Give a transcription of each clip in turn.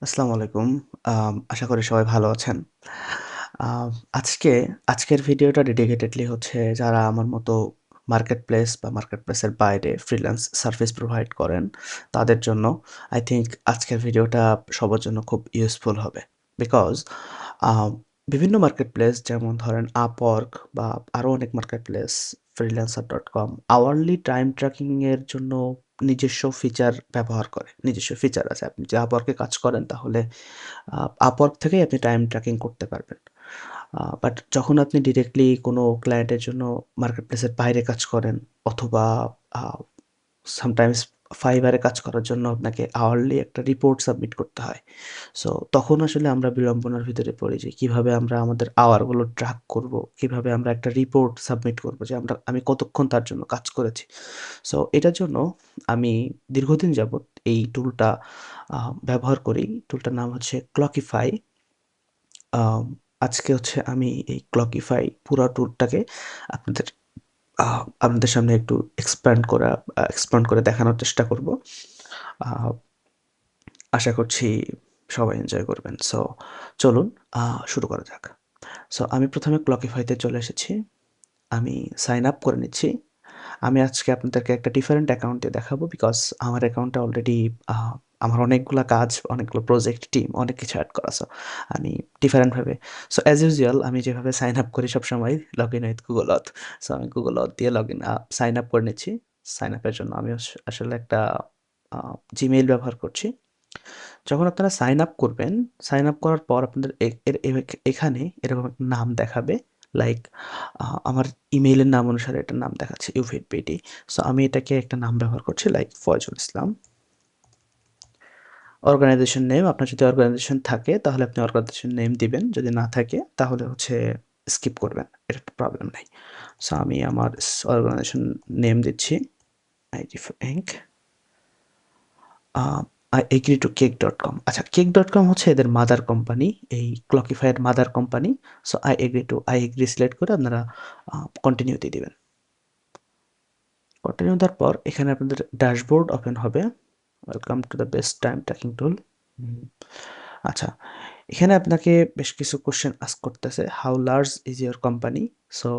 আসসালামু আলাইকুম। আশা করি সবাই ভালো আছেন। আম আজকে আজকের ভিডিওটা ডেডিকেটেডলি হচ্ছে যারা আমার মতো মার্কেটপ্লেসের বাইরে ফ্রিল্যান্স সার্ভিস প্রোভাইড করেন, তাদের জন্য। আই থিংক আজকের ভিডিওটা সবার জন্য খুব ইউজফুল হবে। বিকজ আ বিভিন্ন মার্কেটপ্লেস যেমন ধরেন Upwork বা আরো অনেক marketplace freelancer.com hourly time tracking এর জন্য নিজস্ব ফিচার ব্যবহার করে। নিজস্ব ফিচার আছে। আপনি যদি Upwork এ কাজ করেন তাহলে Upwork থেকেই আপনি টাইম ট্র্যাকিং করতে পারবেন। বাট যখন আপনি ডিরেক্টলি কোনো ক্লায়েন্টের জন্য মার্কেটপ্লেসের বাইরে কাজ করেন অথবা আ সামটাইমস Fiverr এ কাজ করার জন্য আপনাকে আওয়ারলি একটা রিপোর্ট সাবমিট করতে হয়। সো তখন আসলে আমরা বিড়ম্বনার ভিতরে পড়ি যে কিভাবে আমরা আমাদের আওয়ারগুলো ট্র্যাক করব? কিভাবে আমরা একটা রিপোর্ট সাবমিট করব যে আমি কতক্ষণ তার জন্য কাজ করেছি। সো এটার জন্য আমি দীর্ঘদিন যাবৎ এই টুলটা আ ব্যবহার করি। টুলটার নাম হচ্ছে Clockify। আম আজকে হচ্ছে আমি এই Clockify পুরা টুলটাকে আপনাদের আ আপনাদের সামনে একটু এক্সপ্যান্ড করে দেখানোর চেষ্টা করব। আ আশা করছি সবাই এনজয় করবেন। সো চলুন আ শুরু করা যাক। সো আমি ১ম এ Clockify তে চলে এসেছি। আমি সাইন আপ করে নিচ্ছি। আমি আজকে আপনাদেরকে একটা ডিফারেন্ট অ্যাকাউন্ট দিয়ে দেখাবো বিকজ আমার অ্যাকাউন্টে অলরেডি আ আমার অনেকগুলা কাজ, অনেকগুলো প্রজেক্ট, টিম অনেক কিছু এড করা। সো আমি ডিফারেন্ট ভাবে সো অ্যাজ ইউজুয়াল আমি যেভাবে সাইন আপ করি সবসময় login with Google Auth। So আমি Google Auth দিয়ে সাইন আপ করে নিচ্ছি। সাইন আপের জন্য আমি আসলে একটা আ Gmail ব্যবহার করছি। যখন আপনারা সাইন আপ করবেন, সাইন আপ করার পর আপনাদের এ এর এখানে এরকম একটা নাম দেখাবে। লাইক আমার ইমেইলের নাম অনুসারে এটার নাম দেখাচ্ছে ইউফিড বিডি। সো আমি এটাকে একটা নাম ব্যবহার করছি লাইক ফয়জুল ইসলাম। অর্গানাইজেশন নেম আপনার যদি অর্গানাইজেশন থাকে তাহলে আপনি অর্গানাইজেশন নেম দিবেন। যদি না থাকে তাহলে হচ্ছে স্কিপ করবেন। এটা প্রবলেম নাই। সো আমি আমার অর্গানাইজেশন নেম দিচ্ছি আইডিফ ইনক। Uh I agree to cake.com আচ্ছা cake.com হচ্ছে এদের মাদার কোম্পানি। এই Clockify এর mother company. So I agree select করে আপনারা কন্টিনিউ দিয়ে দিবেন। কন্টিনিউ দেওয়ার পর এখানে আপনাদের ড্যাশবোর্ড ওপেন হবে। Welcome to the best time tracking tool. আচ্ছা, এখানে আপনাকে বেশ কিছু কোয়েশ্চেন আস্ক করতেছে। How large is your company? So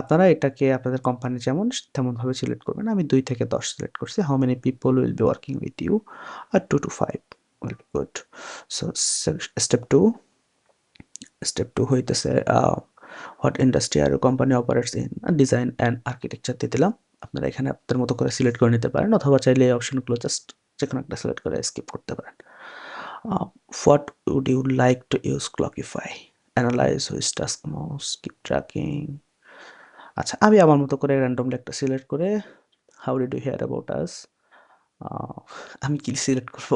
আপনারা এটাকে আপনাদের কোম্পানি যেমন তেমনভাবে সিলেক্ট করবেন। আমি ২ থেকে ১০ সিলেক্ট করছি। How many people will be working with you? 2 to 5 will be good. So step 2 হইতেছে what industry are your company operates in? Design and architecture দিয়ে দিলাম। আপনারা এখানে আপনাদের মতো করে সিলেক্ট করে নিতে পারেন অথবা চাইলে এই অপশনগুলো জাস্ট যেকোনো একটা সিলেক্ট করে স্কিপ করতে পারেন। What would you like to use Clockify? Analyze which task most, keep tracking. আচ্ছা, আমি আমার মতো করে randomly একটা সিলেক্ট করে how did you hear about us? আহ, আমি কি সিলেক্ট করব?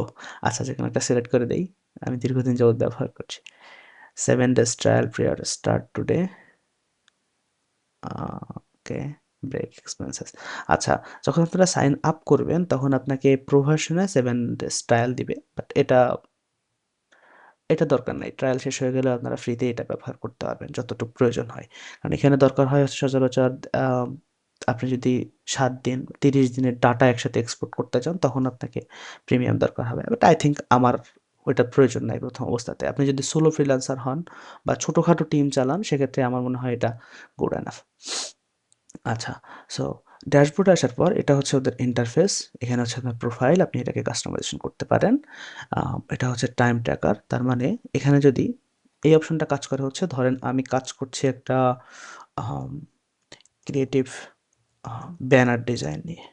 আচ্ছা, যেকোনো একটা সিলেক্ট করে দেই। আমি দীর্ঘদিন যাবত ব্যবহার করছি। 7 days trial period start today. ওকে, ব্রেক এক্সপেন্সেস। আচ্ছা, যখন আপনারা সাইন আপ করবেন তখন আপনাকে প্রভাশনে 7 days ট্রায়াল দিবে। বাট এটা দরকার নাই। ট্রায়াল শেষ হয়ে গেলে আপনারা ফ্রিতে এটা ব্যবহার করতে পারবেন যতটুকু প্রয়োজন হয়। কারণ এখানে দরকার হয় হচ্ছে সচরাচর আপনি যদি ৭ দিন, ৩০ দিনের ডাটা একসাথে এক্সপোর্ট করতে চান তখন আপনাকে প্রিমিয়াম দরকার হবে। বাট আই থিংক আমার ওইটার প্রয়োজন নাই ১ম অবস্থাতে। আপনি যদি সোলো ফ্রিল্যান্সার হন বা ছোটখাটো টিম চালান সেক্ষেত্রে আমার মনে হয় এটা গুড এনাফ। আচ্ছা, সো ড্যাশবোর্ডে আসার পর এটা হচ্ছে ওদের ইন্টারফেস। এখানে হচ্ছে আপনার প্রোফাইল, আপনি এটাকে কাস্টমাইজেশন করতে পারেন। এটা হচ্ছে টাইম ট্র্যাকার। তার মানে এখানে যদি এই অপশনটা কাজ করে হচ্ছে ধরেন আমি কাজ করছি একটা আম ক্রিয়েটিভ আ ব্যানার ডিজাইন নিয়ে।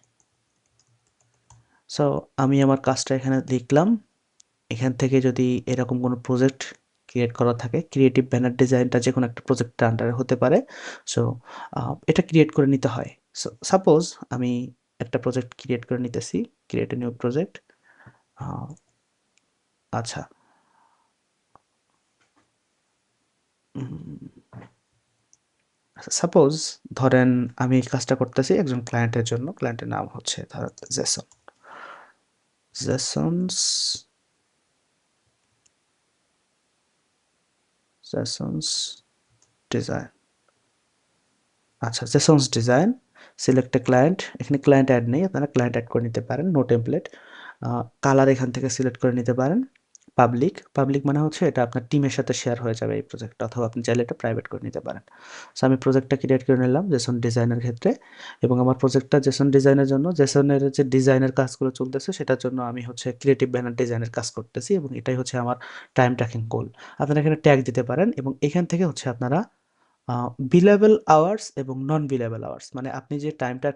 সো আমি আমার কাজটা এখানে লিখলাম। এখান থেকে যদি এরকম কোনো প্রজেক্ট ক্রিয়েট করা থাকে, ক্রিয়েটিভ ব্যানার ডিজাইনটা যেকোনো একটা প্রজেক্টের আন্ডারে হতে পারে। সো আ এটা ক্রিয়েট করে নিতে হয়। সো সাপোজ আমি একটা প্রজেক্ট ক্রিয়েট করে নিতেছি। Create a new project. Uh আচ্ছা। উম সাপোজ ধরেন আমি এই কাজটা করতেছি একজন ক্লায়েন্টের জন্য। ক্লায়েন্টের নাম হচ্ছে ধরেন জেসন। জেসনস জেসনস ডিজাইন। আচ্ছা, জেসনস ডিজাইন, সিলেক্ট এ ক্লায়েন্ট। এখানে ক্লায়েন্ট অ্যাড নেই। আপনারা ক্লায়েন্ট অ্যাড করে নিতে পারেন। No template. কালার এখান থেকে সিলেক্ট করে নিতে পারেন। পাবলিক মানে হচ্ছে এটা আপনার টিমের সাথে শেয়ার হয়ে যাবে এই প্রজেক্টটা, অথবা আপনি চাইলে এটা প্রাইভেট করে নিতে পারেন। সো আমি প্রজেক্টটা ক্রিয়েট করে নিলাম জেসন ডিজাইনের ক্ষেত্রে, এবং আমার প্রজেক্টটা জেসন ডিজাইনের জন্য, জেসনের যে ডিজাইনের কাজগুলো চলতেছে সেটার জন্য আমি হচ্ছে ক্রিয়েটিভ ব্যানার ডিজাইনের কাজ করতেছি, এবং এটাই হচ্ছে আমার টাইম ট্র্যাকিং গোল। আপনারা এখানে ট্যাগ দিতে পারেন, এবং এখান থেকে হচ্ছে আপনারা বিলেবল আওয়ার্স এবং নন বিলেবল আওয়ার্স, মানে আপনি যে টাইমটা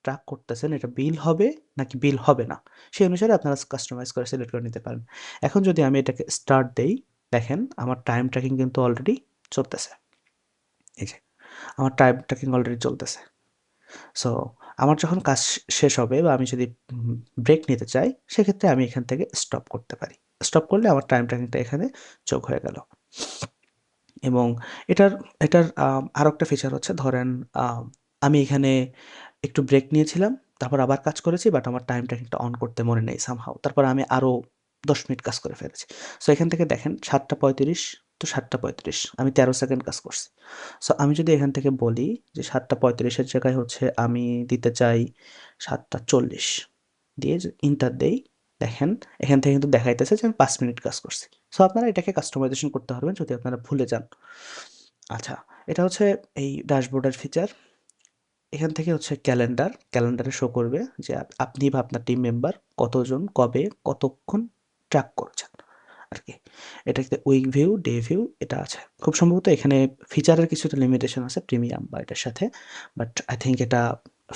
ট্র্যাক করতেছেন এটা বিল হবে নাকি বিল হবে না, সেই অনুসারে আপনারা কাস্টমাইজ করে সিলেক্ট করে নিতে পারেন। এখন যদি আমি এটাকে স্টার্ট দেই, দেখেন আমার টাইম ট্র্যাকিং কিন্তু অলরেডি চলতেছে। এই যে আমার টাইম ট্র্যাকিং অলরেডি চলতেছে। সো আমার যখন কাজ শেষ হবে বা আমি যদি ব্রেক নিতে চাই, সেক্ষেত্রে আমি এখান থেকে স্টপ করতে পারি। স্টপ করলে আমার টাইম ট্র্যাকিংটা এখানে যোগ হয়ে গেল। এবং এটার এটার আরও একটা ফিচার হচ্ছে, ধরেন আমি এখানে একটু ব্রেক নিয়েছিলাম, তারপর আবার কাজ করেছি, বাট আমার টাইম ট্র্যাকিংটা অন করতে মনে নেই সামহাউ। তারপর আমি আরও 10 মিনিট কাজ করে ফেলেছি। সো এখান থেকে দেখেন 7:35 to 7:35 আমি 13 সেকেন্ড কাজ করছি। সো আমি যদি এখান থেকে বলি যে 7:35 জায়গায় হচ্ছে আমি দিতে চাই 7:40, দিয়ে ইন্টার দেই, দেখেন এখান থেকে কিন্তু দেখাইতেছে যে আমি 5 মিনিট কাজ করছি। সো আপনারা এটাকে কাস্টমাইজেশন করতে পারবেন যদি আপনারা ভুলে যান। আচ্ছা, এটা হচ্ছে এই ড্যাশবোর্ডের ফিচার। এখান থেকে হচ্ছে ক্যালেন্ডারে শো করবে যে আপনি বা আপনার টিম মেম্বার কতজন, কবে, কতক্ষণ ট্র্যাক করছেন আরকি। এটাতে উইক ভিউ, ডে ভিউ এটা আছে। খুব সম্ভবত এখানে ফিচারের কিছুটা লিমিটেশন আছে প্রিমিয়াম বা এটার সাথে। বাট আই থিংক এটা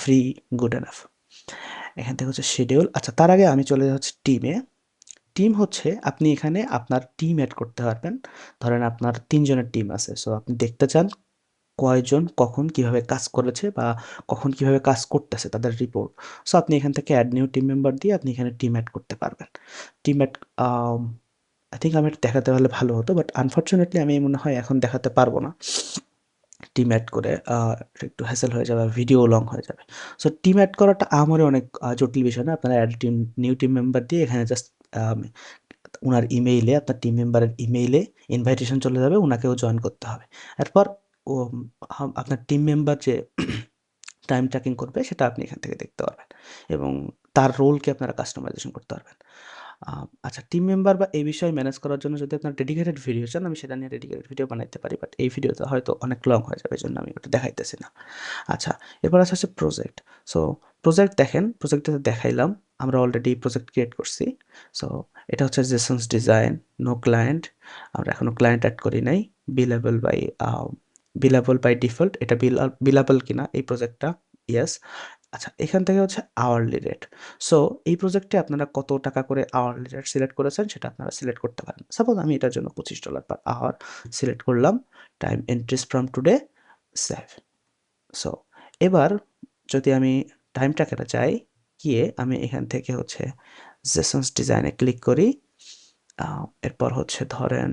ফ্রি গুড এনাফ। এখান থেকে হচ্ছে শিডিউল। আচ্ছা, তার আগে আমি চলে যাচ্ছি টিমে। টিম হচ্ছে আপনি এখানে আপনার টিম এড করতে পারবেন। ধরেন আপনার ৩ জনের টিম আছে। সো আপনি দেখতে চান কয়জন কখন কিভাবে কাজ করেছে বা কখন কিভাবে কাজ করতেছে তাদের রিপোর্ট। সো আপনি এখান থেকে অ্যাড নিউ টিম মেম্বার দিয়ে আপনি এখানে টিম অ্যাড করতে পারবেন। টিম অ্যাড আই থিংক আমি এটা দেখাতে পারলে ভালো হতো, বাট আনফরচুনেটলি আমি মনে হয় এখন দেখাতে পারবো না। টিম অ্যাড করে একটু হ্যাসেল হয়ে যাবে, ভিডিও লং হয়ে যাবে। সো টিম অ্যাড করাটা আমারই অনেক জটিল বিষয় না। আপনারা অ্যাড নিউ টিম মেম্বার দিয়ে এখানে জাস্ট উনার ইমেইলে, আপনার টিম মেম্বারের ইমেইলে ইনভাইটেশন চলে যাবে, উনাকেও জয়েন করতে হবে। এরপর ও আপনার টিম মেম্বার যে টাইম ট্র্যাকিং করবে সেটা আপনি এখান থেকে দেখতে পারবেন, এবং তার রোলকে আপনারা কাস্টমাইজেশন করতে পারবেন। আচ্ছা, টিম মেম্বার বা এই বিষয় ম্যানেজ করার জন্য যদি আপনার ডেডিকেটেড ভিডিও চান, আমি সেটা নিয়ে ডেডিকেটেড ভিডিও বানাইতে পারি, বাট এই ভিডিওতে হয়তো অনেক লং হয়ে যাবে, এজন্য আমি ওটা দেখাইতেছি না। আচ্ছা, এরপর হচ্ছে প্রজেক্ট। সো প্রজেক্ট দেখেন, প্রজেক্টটাতে দেখাইলাম আমরা অলরেডি প্রজেক্ট ক্রিয়েট করছি। সো এটা হচ্ছে জেসন্স ডিজাইন, নো ক্লায়েন্ট, আমরা এখনো ক্লায়েন্ট অ্যাড করি নাই। বিলেবল বাই বিলেবল বাই ডিফল্ট, এটা বিলাবল কিনা এই প্রজেক্টটা, ইয়েস। আচ্ছা, এখান থেকে হচ্ছে আওয়ারলি রেট। সো এই প্রজেক্টে আপনারা কত টাকা করে আওয়ারলি রেট সিলেক্ট করেছেন সেটা আপনারা সিলেক্ট করতে পারেন। সাপোজ আমি এটার জন্য $25 পার আওয়ার সিলেক্ট করলাম। Time entries from today, save. So এবার যদি আমি টাইম ট্র্যাকারে যাই, গিয়ে আমি এখান থেকে হচ্ছে জেসন্স ডিজাইনে ক্লিক করি। এরপর হচ্ছে ধরেন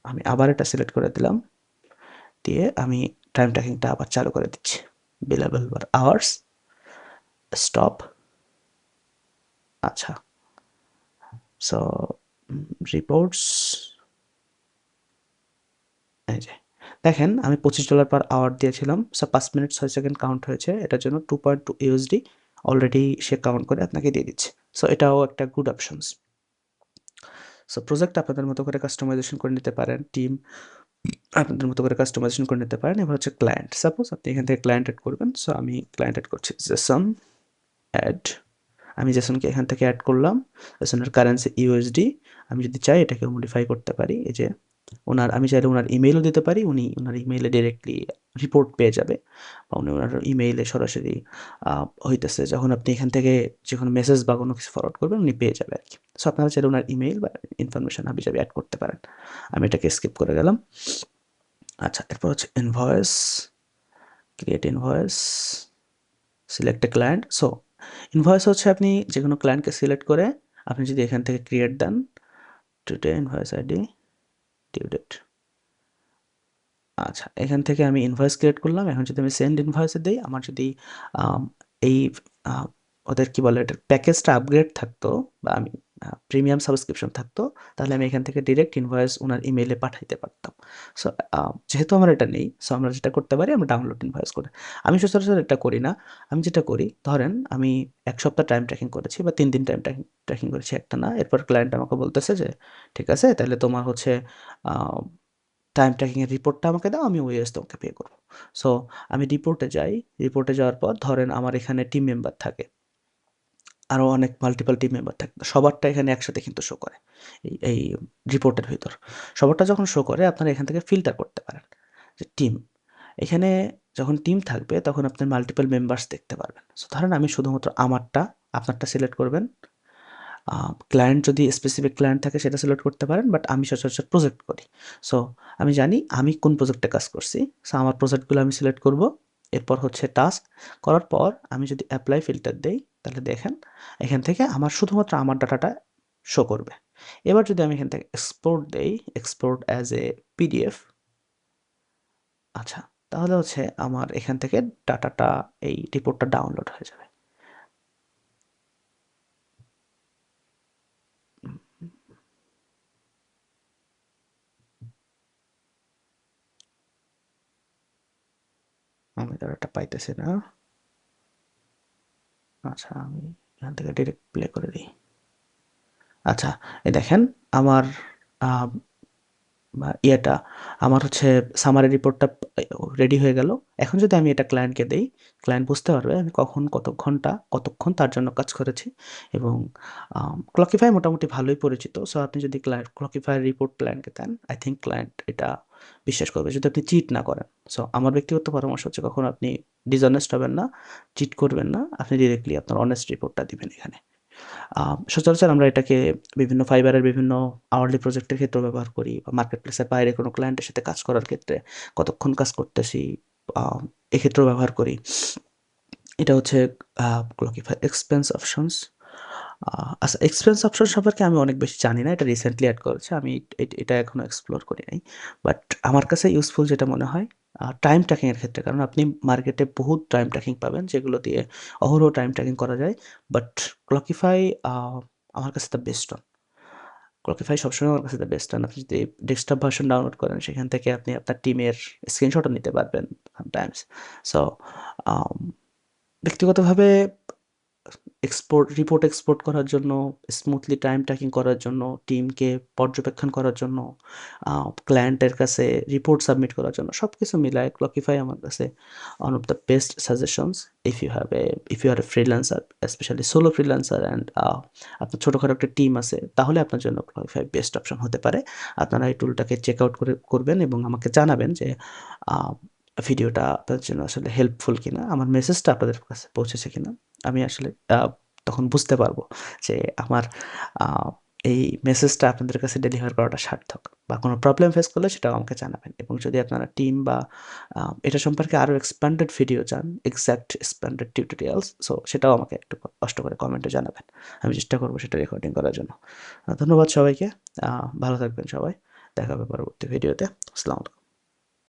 আমি আবার এটা সিলেক্ট করে দিলাম, দিয়ে আমি টাইম ট্র্যাকিংটা আবার চালু করে দিচ্ছি। বিলেবল বাই আওয়ার্স, স্টপ। আচ্ছা, সো রিপোর্টস, এই যে দেখেন আমি $25 পার আওয়ার দিয়েছিলাম। সো 5 মিনিট 6 সেকেন্ড কাউন্ট হয়েছে, এটার জন্য 2.2 ইউএসডি অলরেডি সে কাউন্ট করে আপনাকে দিয়ে দিচ্ছে। সো এটাও একটা গুড অপশনস। সো প্রজেক্ট আপনাদের মতো করে কাস্টমাইজেশন করে নিতে পারেন, টিম আপনাদের মতো করে কাস্টমাইজেশন করে নিতে পারেন। এবার হচ্ছে ক্লায়েন্ট, সাপোজ আপনি এখান থেকে ক্লায়েন্ট অ্যাড করবেন। সো আমি ক্লায়েন্ট অ্যাড করছি জেসন অ্যাড। আমি জেসনকে এখান থেকে অ্যাড করলাম। জেসনের কারেন্সি ইউএসডি। আমি যদি চাই এটাকে মডিফাই করতে পারি, এই যে আমি চাইলে ওনার ইমেইলও দিতে পারি, উনি ওনার ইমেইলে ডিরেক্টলি রিপোর্ট পেয়ে যাবে, বা উনি ওনার ইমেইলে সরাসরি হইতেছে যখন আপনি এখান থেকে যে কোনো মেসেজ বা কোনো কিছু ফরওয়ার্ড করবেন উনি পেয়ে যাবে আর কি। সো আপনারা চাইলে ওনার ইমেইল বা ইনফরমেশন হাবিজাবি অ্যাড করতে পারেন। আমি এটাকে স্কিপ করে গেলাম। আচ্ছা, এরপর হচ্ছে invoice, create invoice, select a client. So invoice হচ্ছে আপনি যে কোনো ক্লায়েন্টকে সিলেক্ট করে আপনি যদি এখান থেকে ক্রিয়েট দেন, today invoice ID, due date. আচ্ছা, এখান থেকে আমি ইনভয়েস ক্রিয়েট করলাম। এখন যদি আমি সেন্ড ইনভয়েসে দেই, আমার যদি এই আ ওদের কি বলে এটার প্যাকেজটা আপগ্রেড থাকতো, বা আমি প্রিমিয়াম সাবস্ক্রিপশন থাকতো, তাহলে আমি এখান থেকে ডিরেক্ট ইনভয়েস উনার ইমেইলে পাঠাইতে পারতাম। সো যেহেতু আমার এটা নেই, সো আমরা যেটা করতে পারি আমরা ডাউনলোড ইনভয়েস করে। আমি সচরাচর এটা করি না। আমি যেটা করি, ধরেন আমি ১ সপ্তাহ টাইম ট্র্যাকিং করেছি বা ৩ দিন টাইম ট্র্যাকিং ট্র্যাকিং করেছি, একটা না। এরপর ক্লায়েন্ট আমাকে বলতেছে যে, "ঠিক আছে, তাহলে তোমার হচ্ছে আ টাইম ট্র্যাকিং এর রিপোর্টটা আমাকে দাও, আমি ওইএস তোমাকে পে করব।" সো আমি রিপোর্টে যাই। রিপোর্টে যাওয়ার পর ধরেন আমার এখানে টিম মেম্বার থাকে। আরো অনেক মাল্টিপল টিম মেম্বার থাকে। সবারটা এখানে একসাথে কিন্তু শো করে এই রিপোর্টের ভিতর। সবারটা যখন শো করে আপনারা এখান থেকে ফিল্টার করতে পারেন যে টিম। এখানে যখন টিম থাকবে তখন আপনি মাল্টিপল মেম্বার্স দেখতে পারবেন। সো ধরেন আমি শুধুমাত্র আমারটা, আপনারটা সিলেক্ট করবেন। ক্লায়েন্ট যদি স্পেসিফিক ক্লায়েন্ট থাকে সেটা সিলেক্ট করতে পারেন, বাট আমি সচরাচর প্রজেক্ট করি। সো আমি জানি আমি কোন প্রজেক্টে কাজ করছি। সো আমার প্রজেক্টগুলো আমি সিলেক্ট করব। এরপর হচ্ছে টাস্ক করার পর আমি যদি এপ্লাই ফিল্টার দেই, তাহলে দেখেন এখান থেকে আমার শুধুমাত্র আমার ডাটাটা শো করবে। এবার যদি আমি এখান থেকে এক্সপোর্ট দেই, এক্সপোর্ট অ্যাজ এ পিডিএফ, আচ্ছা, তাহলে হচ্ছে আমার এখান থেকে ডাটাটা, এই রিপোর্টটা ডাউনলোড হয়ে যাবে। আমি ডাটাটা পাইতেছি না। আচ্ছা, আমি এখান থেকে ডিরেক্ট প্লে করে দিই। আচ্ছা, এই দেখেন আমার আ ইয়েটা, আমার হচ্ছে সামারি রিপোর্টটা রেডি হয়ে গেল। এখন যদি আমি এটা ক্লায়েন্টকে দেই, ক্লায়েন্ট বুঝতে পারবে আমি কখন, কত ঘন্টা, কতক্ষণ তার জন্য কাজ করেছি। এবং Clockify মোটামুটি ভালোই পরিচিত। সো আপনি যদি Clockify রিপোর্ট ক্লায়েন্টকে দেন, আই থিংক ক্লায়েন্ট এটা বিশ্বাস করবে, যদি আপনি চিট না করেন। সো আমার ব্যক্তিগত পরামর্শ হচ্ছে কখনো আপনি ডিসঅনেস্ট হবেন না, চিট করবেন না। আপনি ডিরেক্টলি আপনার অনেস্ট রিপোর্টটা দিবেন এখানে। সচরাচর আমরা এটাকে বিভিন্ন ফাইবারের বিভিন্ন আওয়ারলি প্রজেক্টের ক্ষেত্রেও ব্যবহার করি, বা মার্কেট প্লেসের বাইরে কোনো ক্লায়েন্টের সাথে কাজ করার ক্ষেত্রে কতক্ষণ কাজ করতেছি, আ এক্ষেত্রেও ব্যবহার করি। এটা হচ্ছে Clockify এক্সপেন্স অপশনস। আচ্ছা, এক্সপেন্স অপশন সম্পর্কে আমি অনেক বেশি জানি না। এটা রিসেন্টলি এড করেছে। আমি এটা এখনো এক্সপ্লোর করি নাই। বাট আমার কাছে ইউজফুল যেটা মনে হয় টাইম ট্র্যাকিং এর ক্ষেত্রে। কারণ আপনি মার্কেটে বহুত টাইম ট্র্যাকিং পাবেন যেগুলো দিয়ে অহরহ টাইম ট্র্যাকিং করা যায়। বাট Clockify আ আমার কাছে দ্যা বেস্ট ওয়ান। Clockify সবসময় আমার কাছে দ্যা বেস্ট ওয়ান। আপনি যদি ডেস্কটপ ভার্সন ডাউনলোড করেন, সেখান থেকে আপনি আপনার টিমের স্ক্রিনশটও নিতে পারবেন সামটাইমস। সো আম ব্যক্তিগতভাবে রিপোর্ট এক্সপোর্ট করার জন্য, স্মুথলি টাইম ট্র্যাকিং করার জন্য, টিমকে পর্যবেক্ষণ করার জন্য, আ ক্লায়েন্টের কাছে রিপোর্ট সাবমিট করার জন্য, সবকিছু মিলায় Clockify আমার কাছে one of the best suggestions if you are a freelancer, especially solo freelancer and আপনার ছোটখাটো একটা টিম আছে, তাহলে আপনার জন্য Clockify বেস্ট অপশন হতে পারে। আপনারা এই টুলটাকে চেক আউট করবেন এবং আমাকে জানাবেন যে আ ভিডিওটা আপনাদের জন্য আসলে হেল্পফুল কিনা, আমার মেসেজটা আপনাদের কাছে পৌঁছেছে কিনা। আমি আসলে আ তখন বুঝতে পারবো যে আমার আ এই মেসেজটা আপনাদের কাছে ডেলিভার করাটা সার্থক। বা কোনো প্রবলেম ফেস করলে সেটাও আমাকে জানাবেন। এবং যদি আপনারা টিম বা এটা সম্পর্কে আরো এক্সপ্যান্ডেড ভিডিও চান, এক্সাক্ট এক্সপ্যান্ডেড টিউটোরিয়ালস, সো সেটাও আমাকে একটু কষ্ট করে কমেন্টে জানাবেন। আমি চেষ্টা করব সেটা রেকর্ডিং করার জন্য। ধন্যবাদ সবাইকে। আ ভালো থাকবেন সবাই। দেখা হবে পরবর্তী ভিডিওতে। আসসালামু আলাইকুম।